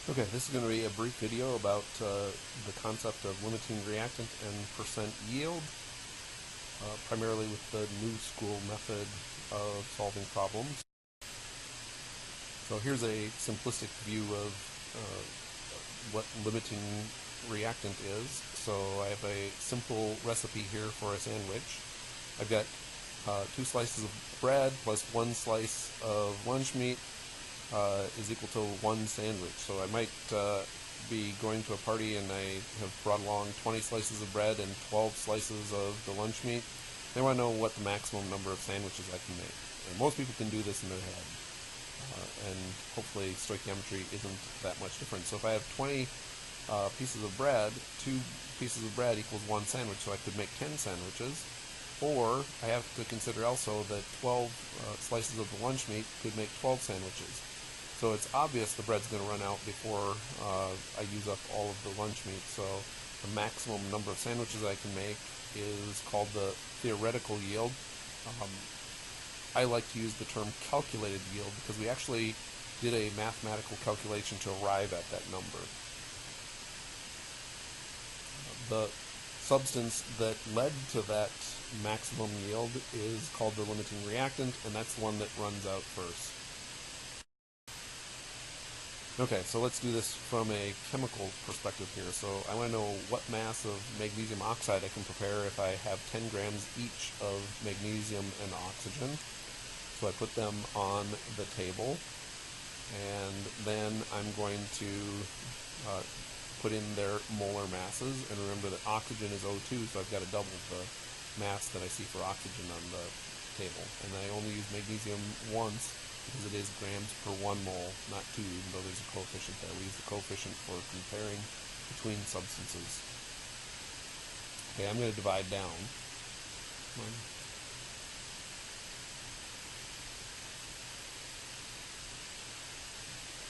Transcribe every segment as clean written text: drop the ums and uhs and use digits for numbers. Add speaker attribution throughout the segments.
Speaker 1: Okay, this is going to be a brief video about the concept of limiting reactant and percent yield, primarily with the new school method of solving problems. So here's a simplistic view of what limiting reactant is. So I have a simple recipe here for a sandwich. I've got 2 slices of bread plus 1 slice of lunch meat is equal to 1 sandwich. So I might be going to a party and I have brought along 20 slices of bread and 12 slices of the lunch meat. They want to know what the maximum number of sandwiches I can make. And most people can do this in their head. And hopefully stoichiometry isn't that much different. So if I have 20 pieces of bread, 2 pieces of bread equals 1 sandwich, so I could make 10 sandwiches. Or I have to consider also that 12 slices of the lunch meat could make 12 sandwiches. So it's obvious the bread's going to run out before I use up all of the lunch meat. So the maximum number of sandwiches I can make is called the theoretical yield. I like to use the term calculated yield because we actually did a mathematical calculation to arrive at that number. The substance that led to that maximum yield is called the limiting reactant, and that's the one that runs out first. Okay, so let's do this from a chemical perspective here. So I want to know what mass of magnesium oxide I can prepare if I have 10 grams each of magnesium and oxygen. So I put them on the table, and then I'm going to put in their molar masses. And remember that oxygen is O2, so I've got to double the mass that I see for oxygen on the table. And I only use magnesium once because it is grams per 1 mole, not 2, even though there's a coefficient there. We use the coefficient for comparing between substances. Okay, I'm going to divide down.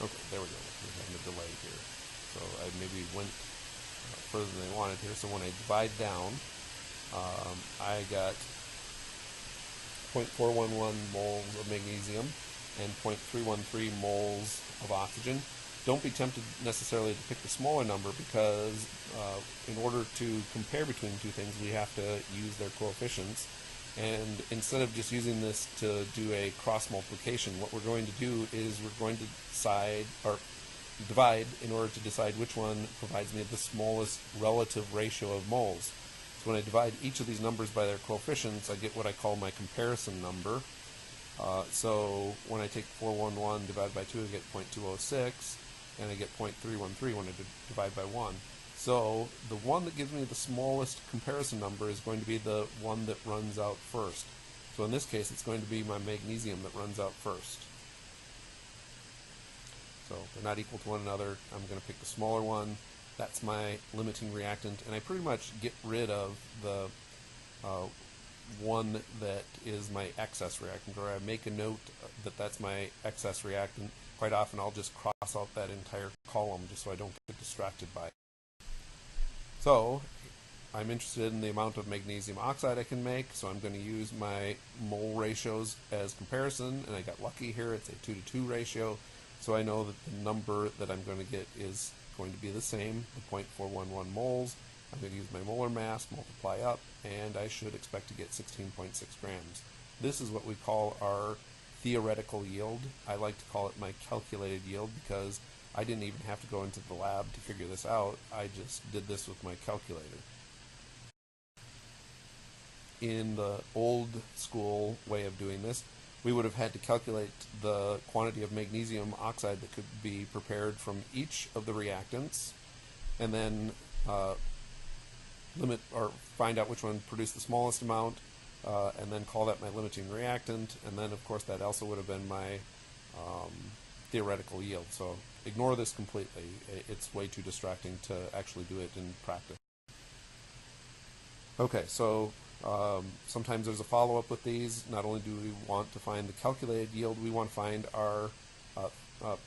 Speaker 1: Okay, there we go. We're having a delay here. So I maybe went further than I wanted here. So when I divide down, I got 0.411 moles of magnesium and 0.313 moles of oxygen. Don't be tempted necessarily to pick the smaller number because in order to compare between two things, we have to use their coefficients. And instead of just using this to do a cross multiplication, what we're going to do is we're going to divide in order to decide which one provides me the smallest relative ratio of moles. So when I divide each of these numbers by their coefficients, I get what I call my comparison number. So when I take 411 divided by 2, I get 0.206, and I get 0.313 when I divide by 1. So the one that gives me the smallest comparison number is going to be the one that runs out first. So in this case, it's going to be my magnesium that runs out first. So they're not equal to one another. I'm going to pick the smaller one. That's my limiting reactant, and I pretty much get rid of the one that is my excess reactant, or I make a note that that's my excess reactant. Quite often I'll just cross out that entire column just so I don't get distracted by it. So I'm interested in the amount of magnesium oxide I can make, so I'm going to use my mole ratios as comparison, and I got lucky here. It's a 2-to-2 ratio, so I know that the number that I'm going to get is going to be the same, the 0.411 moles. I'm going to use my molar mass, multiply up, and I should expect to get 16.6 grams. This is what we call our theoretical yield. I like to call it my calculated yield because I didn't even have to go into the lab to figure this out. I just did this with my calculator. In the old school way of doing this, we would have had to calculate the quantity of magnesium oxide that could be prepared from each of the reactants, and then limit or find out which one produced the smallest amount, and then call that my limiting reactant, and then of course that also would have been my theoretical yield. So ignore this completely. It's way too distracting to actually do it in practice. Okay, so sometimes there's a follow-up with these. Not only do we want to find the calculated yield, we want to find our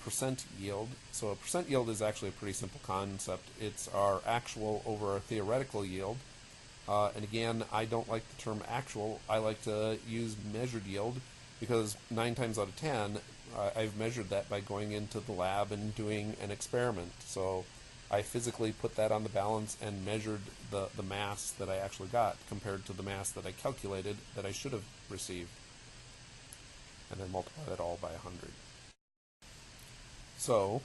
Speaker 1: percent yield. So a percent yield is actually a pretty simple concept. It's our actual over our theoretical yield. And again, I don't like the term actual. I like to use measured yield because 9 times out of 10, I've measured that by going into the lab and doing an experiment. So I physically put that on the balance and measured the mass that I actually got compared to the mass that I calculated that I should have received. And then multiply that all by 100. So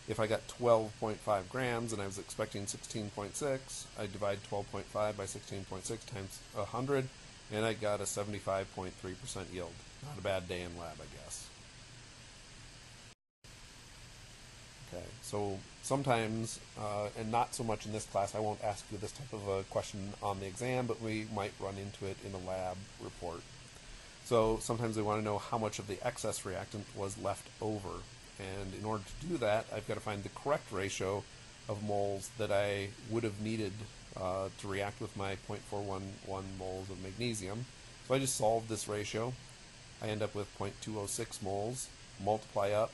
Speaker 1: if I got 12.5 grams and I was expecting 16.6, I divide 12.5 by 16.6 times 100, and I got a 75.3% yield. Not a bad day in lab, I guess. Okay, so sometimes, and not so much in this class, I won't ask you this type of a question on the exam, but we might run into it in a lab report. So sometimes they want to know how much of the excess reactant was left over. And in order to do that, I've got to find the correct ratio of moles that I would have needed to react with my 0.411 moles of magnesium. So I just solved this ratio. I end up with 0.206 moles, multiply up,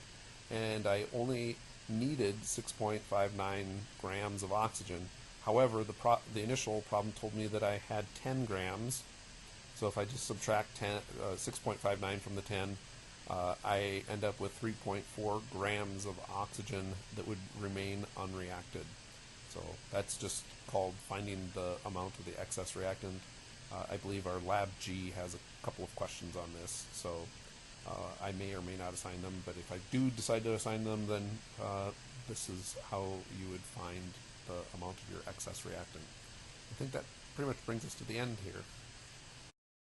Speaker 1: and I only needed 6.59 grams of oxygen. However, the initial problem told me that I had 10 grams. So if I just subtract 6.59 from the 10, I end up with 3.4 grams of oxygen that would remain unreacted. So that's just called finding the amount of the excess reactant. I believe our Lab G has a couple of questions on this, so I may or may not assign them, but if I do decide to assign them, then this is how you would find the amount of your excess reactant. I think that pretty much brings us to the end here.